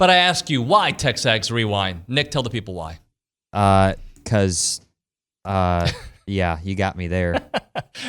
But I ask you, why TexAgs Rewind? Nick, tell the people why. Because, yeah, you got me there.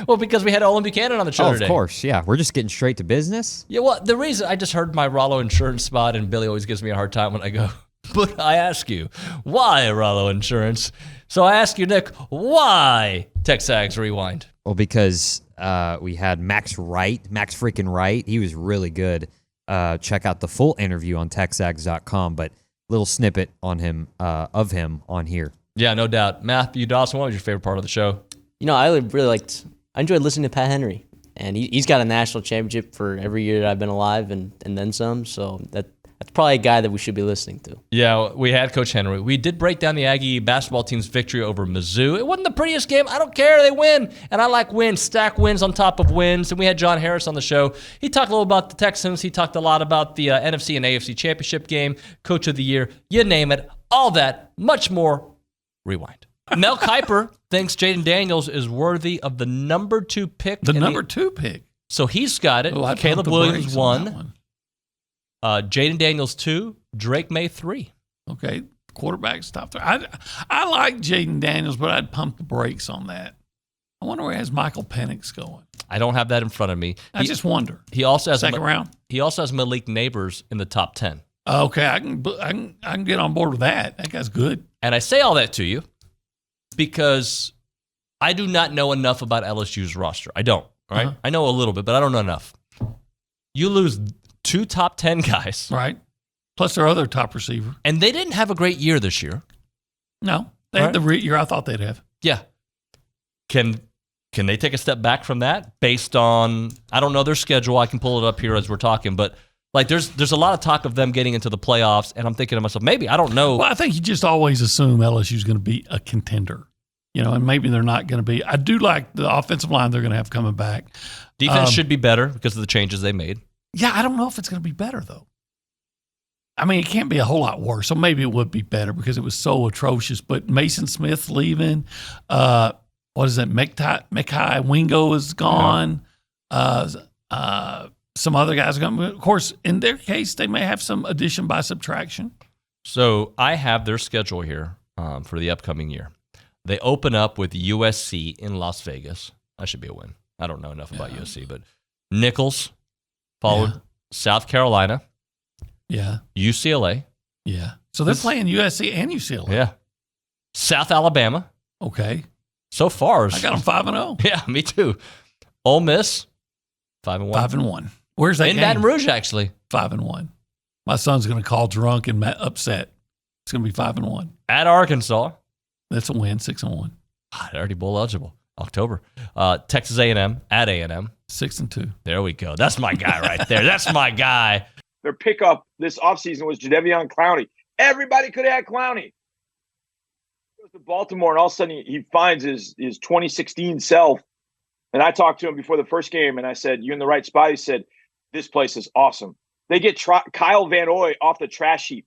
Well, because we had Olin Buchanan on the show today. Of course, yeah. We're just getting straight to business. Yeah, well, the reason I just heard my Rollo Insurance spot, and Billy always gives me a hard time when I go, but I ask you, why Rollo Insurance? So I ask you, Nick, why TexAgs Rewind? Well, because we had Max freaking Wright. He was really good. Check out the full interview on TexAgs.com, but little snippet on him of him on here. Yeah, no doubt. Matthew Dawson, what was your favorite part of the show? I enjoyed listening to Pat Henry, and he's got a national championship for every year that I've been alive and then some, so that's probably a guy that we should be listening to. Yeah, we had Coach Henry. We did break down the Aggie basketball team's victory over Mizzou. It wasn't the prettiest game. I don't care. They win. And I like wins, stack wins on top of wins. And we had John Harris on the show. He talked a little about the Texans. He talked a lot about the NFC and AFC championship game, Coach of the Year, you name it. All that, much more. Rewind. Mel Kiper thinks Jaden Daniels is worthy of the number 2 pick. The number 2 pick. So he's got it. Oh, Caleb Williams 1. Jaden Daniels 2, Drake May 3. Okay, quarterback's top 3. I like Jaden Daniels, but I'd pump the brakes on that. I wonder where has Michael Penix going. I don't have that in front of me. I just wonder. He also has second round. He also has Malik Neighbors in the top 10. Okay, I can get on board with that. That guy's good. And I say all that to you because I do not know enough about LSU's roster. I don't. Right? Uh-huh. I know a little bit, but I don't know enough. You lose 2 top 10 guys. Right. Plus their other top receiver. And they didn't have a great year this year. No. They had the year I thought they'd have. Yeah. Can they take a step back from that based on, I don't know their schedule. I can pull it up here as we're talking, but like there's a lot of talk of them getting into the playoffs, and I'm thinking to myself, maybe, I don't know. Well, I think you just always assume LSU's going to be a contender, and maybe they're not going to be. I do like the offensive line they're going to have coming back. Defense should be better because of the changes they made. Yeah, I don't know if it's going to be better, though. I mean, it can't be a whole lot worse, so maybe it would be better because it was so atrocious. But Mason Smith leaving, what is it, Mekai Wingo is gone. Some other guys are going to, of course, in their case, they may have some addition by subtraction. So I have their schedule here for the upcoming year. They open up with USC in Las Vegas. That should be a win. I don't know enough about USC, but Nichols, followed South Carolina. Yeah. UCLA. Yeah. So they're playing USC and UCLA. Yeah. South Alabama. Okay. So far. I got them 5-0. Yeah, me too. Ole Miss, 5-1. 5-1. Where's that in game? Baton Rouge, actually. 5-1. My son's going to call drunk and upset. It's going to be 5-1. At Arkansas. That's a win, 6-1. God, already bowl eligible. October. Texas A&M at A&M. 6-2. There we go. That's my guy right there. That's my guy. Their pickup this offseason was Jadeveon Clowney. Everybody could have had Clowney. He goes to Baltimore, and all of a sudden he finds his 2016 self. And I talked to him before the first game, and I said, "You're in the right spot." He said, "This place is awesome." They get Kyle Van Noy off the trash heap,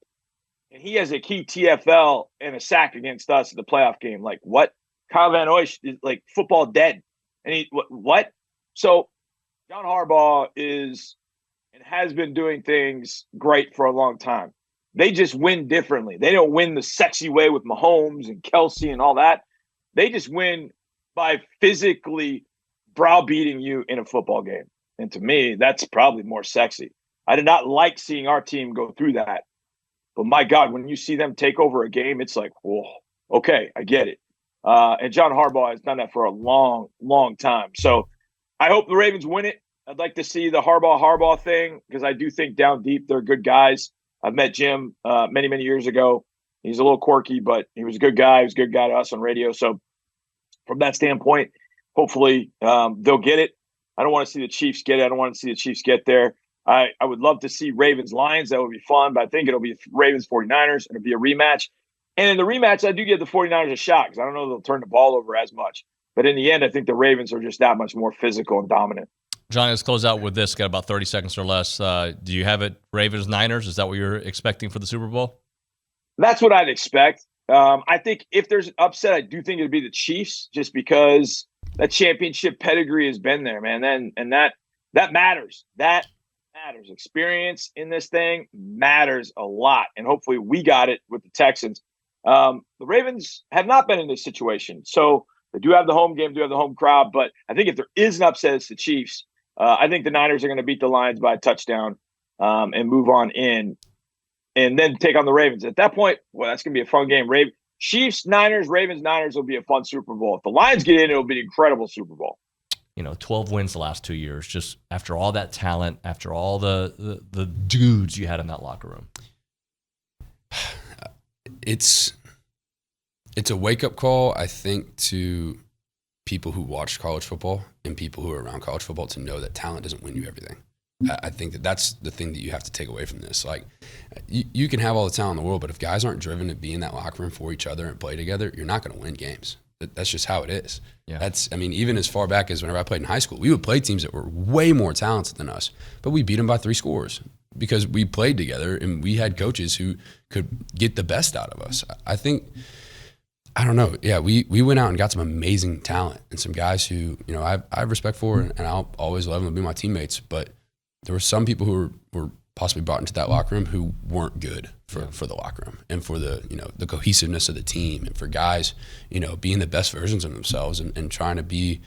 and he has a key TFL and a sack against us at the playoff game. Like, what? Kyle Van Noy is like football dead. And he, what? So John Harbaugh is and has been doing things great for a long time. They just win differently. They don't win the sexy way with Mahomes and Kelsey and all that. They just win by physically browbeating you in a football game. And to me, that's probably more sexy. I did not like seeing our team go through that. But my God, when you see them take over a game, it's like, whoa, okay, I get it. And John Harbaugh has done that for a long, long time. So I hope the Ravens win it. I'd like to see the Harbaugh thing because I do think down deep they're good guys. I've met Jim many, many years ago. He's a little quirky, but he was a good guy. He was a good guy to us on radio. So from that standpoint, hopefully they'll get it. I don't want to see the Chiefs get it. I don't want to see the Chiefs get there. I would love to see Ravens-Lions. That would be fun, but I think it'll be Ravens-49ers. It'll be a rematch. And in the rematch, I do give the 49ers a shot because I don't know if they'll turn the ball over as much. But in the end, I think the Ravens are just that much more physical and dominant. Johnny, let's close out with this. Got about 30 seconds or less. Do you have it Ravens-Niners? Is that what you're expecting for the Super Bowl? That's what I'd expect. I think if there's an upset, I do think it'd be the Chiefs just because that championship pedigree has been there, man. And that matters. That matters. Experience in this thing matters a lot. And hopefully we got it with the Texans. The Ravens have not been in this situation. So they do have the home game, do have the home crowd. But I think if there is an upset, it's the Chiefs. I think the Niners are going to beat the Lions by a touchdown and move on in and then take on the Ravens. At that point, well, that's going to be a fun game. Chiefs, Niners, Ravens, Niners will be a fun Super Bowl. If the Lions get in, it'll be an incredible Super Bowl. 12 wins the last 2 years, just after all that talent, after all the dudes you had in that locker room. It's a wake-up call, I think, to people who watch college football and people who are around college football to know that talent doesn't win you everything. I think that's the thing that you have to take away from this. Like, you can have all the talent in the world, but if guys aren't driven to be in that locker room for each other and play together, you're not going to win games. That's just how it is. Yeah. Even as far back as whenever I played in high school, we would play teams that were way more talented than us, but we beat them by 3 scores because we played together and we had coaches who could get the best out of us. I don't know. Yeah, we went out and got some amazing talent and some guys who, I have respect for and I'll always love them to be my teammates, but there were some people who were possibly brought into that locker room who weren't good for the locker room and for the the cohesiveness of the team and for guys being the best versions of themselves and trying to be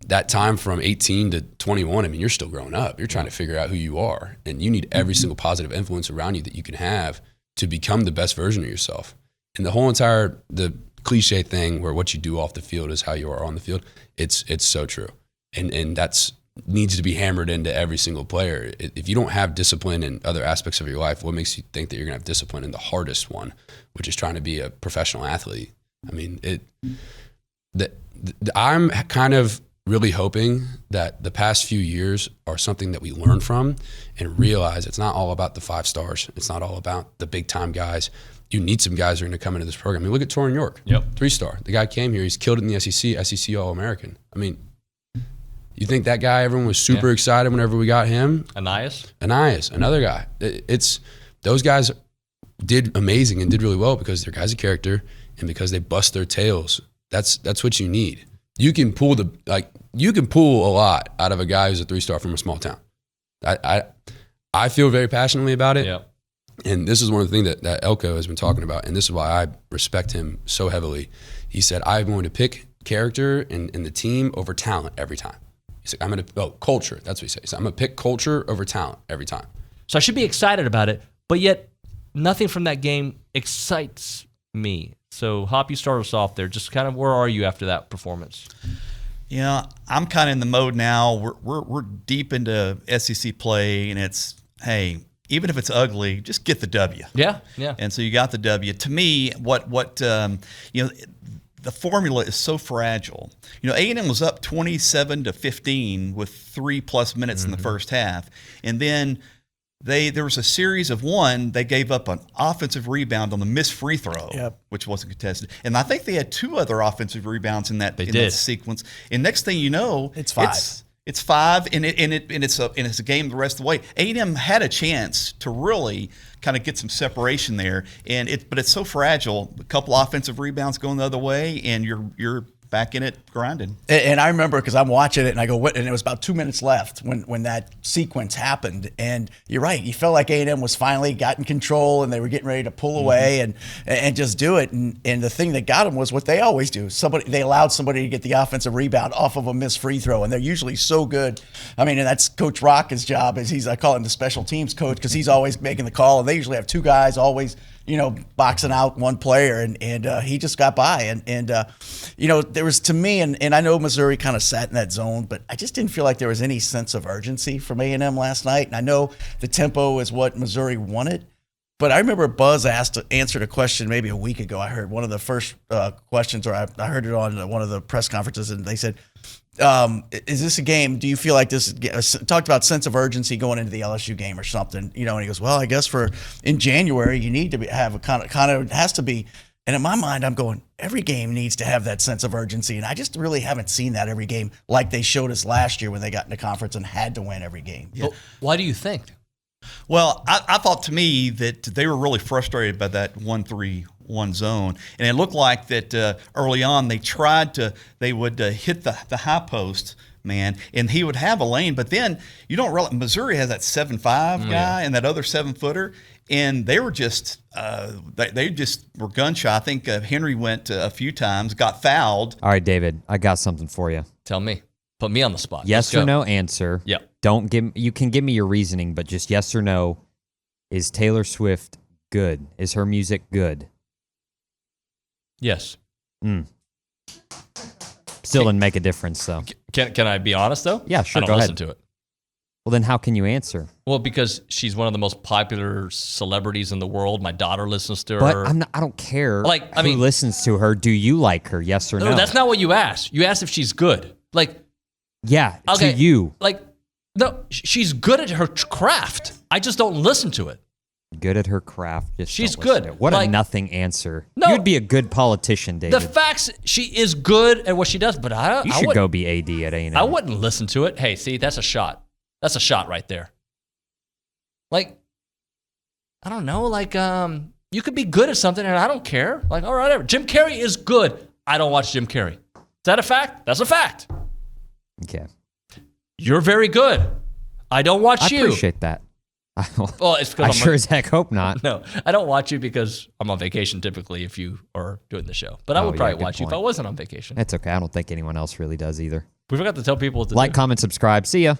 that time from 18 to 21. I mean, you're still growing up. You're trying to figure out who you are, and you need every single positive influence around you that you can have to become the best version of yourself. And the whole the cliche thing where what you do off the field is how you are on the field, it's so true, and that's needs to be hammered into every single player. If you don't have discipline in other aspects of your life, what makes you think that you're gonna have discipline in the hardest one, which is trying to be a professional athlete? I mean, I'm kind of really hoping that the past few years are something that we learn from and realize it's not all about the 5 stars. It's not all about the big time guys. You need some guys who are going to come into this program. I mean, look at Torrin York, 3-star. The guy came here. He's killed it in the SEC All-American. I mean, you think that guy, everyone was super excited whenever we got him? Anais, another guy. Those guys did amazing and did really well because they're guys of character and because they bust their tails. That's what you need. You can pull a lot out of a guy who's a 3-star from a small town. I feel very passionately about it. Yeah. And this is one of the things that Elko has been talking about, and this is why I respect him so heavily. He said, I'm going to pick character in the team over talent every time. He's like, culture. That's what he says. He said, I'm going to pick culture over talent every time. So I should be excited about it, but yet nothing from that game excites me. So Hop, you start us off there. Just kind of where are you after that performance? I'm kind of in the mode now. We're deep into SEC play, and it's, hey, even if it's ugly, just get the W. Yeah. And so you got the W. To me, the formula is so fragile. A&M was up 27-15 with 3+ minutes in the first half, and then there was a series of one. They gave up an offensive rebound on the missed free throw, which wasn't contested, and I think they had 2 other offensive rebounds in that sequence. And next thing you know, it's 5. It's 5, and it's a game the rest of the way. A&M had a chance to really kind of get some separation there, but it's so fragile. A couple offensive rebounds going the other way, and you're back in it grinding. And I remember because I'm watching it and I go, what? And it was about 2 minutes left when that sequence happened. And you're right. You felt like A&M was finally got in control and they were getting ready to pull away and just do it. And the thing that got them was what they always do. They allowed somebody to get the offensive rebound off of a missed free throw. And they're usually so good. I mean, and that's Coach Rock's job. I call him the special teams coach because he's always making the call. And they usually have 2 guys always boxing out one player, and he just got by. And there was, to me, and I know Missouri kind of sat in that zone, but I just didn't feel like there was any sense of urgency from A&M last night. And I know the tempo is what Missouri wanted, but I remember Buzz answered a question maybe a week ago. I heard one of the first questions, or I heard it on one of the press conferences, and they said, is this a game? Do you feel like this talked about sense of urgency going into the LSU game or something? And he goes, well, I guess in January you need to have a kind of has to be. And in my mind, I'm going, every game needs to have that sense of urgency, and I just really haven't seen that every game like they showed us last year when they got in the conference and had to win every game. But why do you think? Well, I thought to me that they were really frustrated by that 1-3-1 zone, and it looked like that early on they would hit the high post man. And he would have a lane, but then you don't realize Missouri has that 7'5" guy and that other 7-footer. And they were just they just were gun shy. I think Henry went a few times, got fouled. All right, David, I got something for you. Tell me. Put me on the spot. Yes or no answer. Yeah. You can give me your reasoning, but just yes or no. Is Taylor Swift good? Is her music good? Yes. Still didn't make a difference, though. Can I be honest, though? Yeah, sure, I don't go listen ahead. to it. Well, then how can you answer? Well, because she's one of the most popular celebrities in the world. My daughter listens to her. But I don't care who listens to her. Do you like her? Yes or no? No, that's not what you asked. You asked if she's good. Yeah, okay, to you. No, she's good at her craft. I just don't listen to it. Good at her craft. She's don't listen good. to it. What a nothing answer. No. You'd be a good politician, David. The facts, she is good at what she does, but You should go be AD at A&M. I wouldn't listen to it. Hey, see, that's a shot. That's a shot right there. I don't know, you could be good at something and I don't care. All right, whatever. Jim Carrey is good. I don't watch Jim Carrey. Is that a fact? That's a fact. Okay. You're very good. I don't watch you. I appreciate that. Well, it's because I sure as heck hope not. No, I don't watch you because I'm on vacation typically if you are doing the show. But I would probably watch you if I wasn't on vacation. That's okay. I don't think anyone else really does either. We forgot to tell people what to Like, do. comment, subscribe. See ya.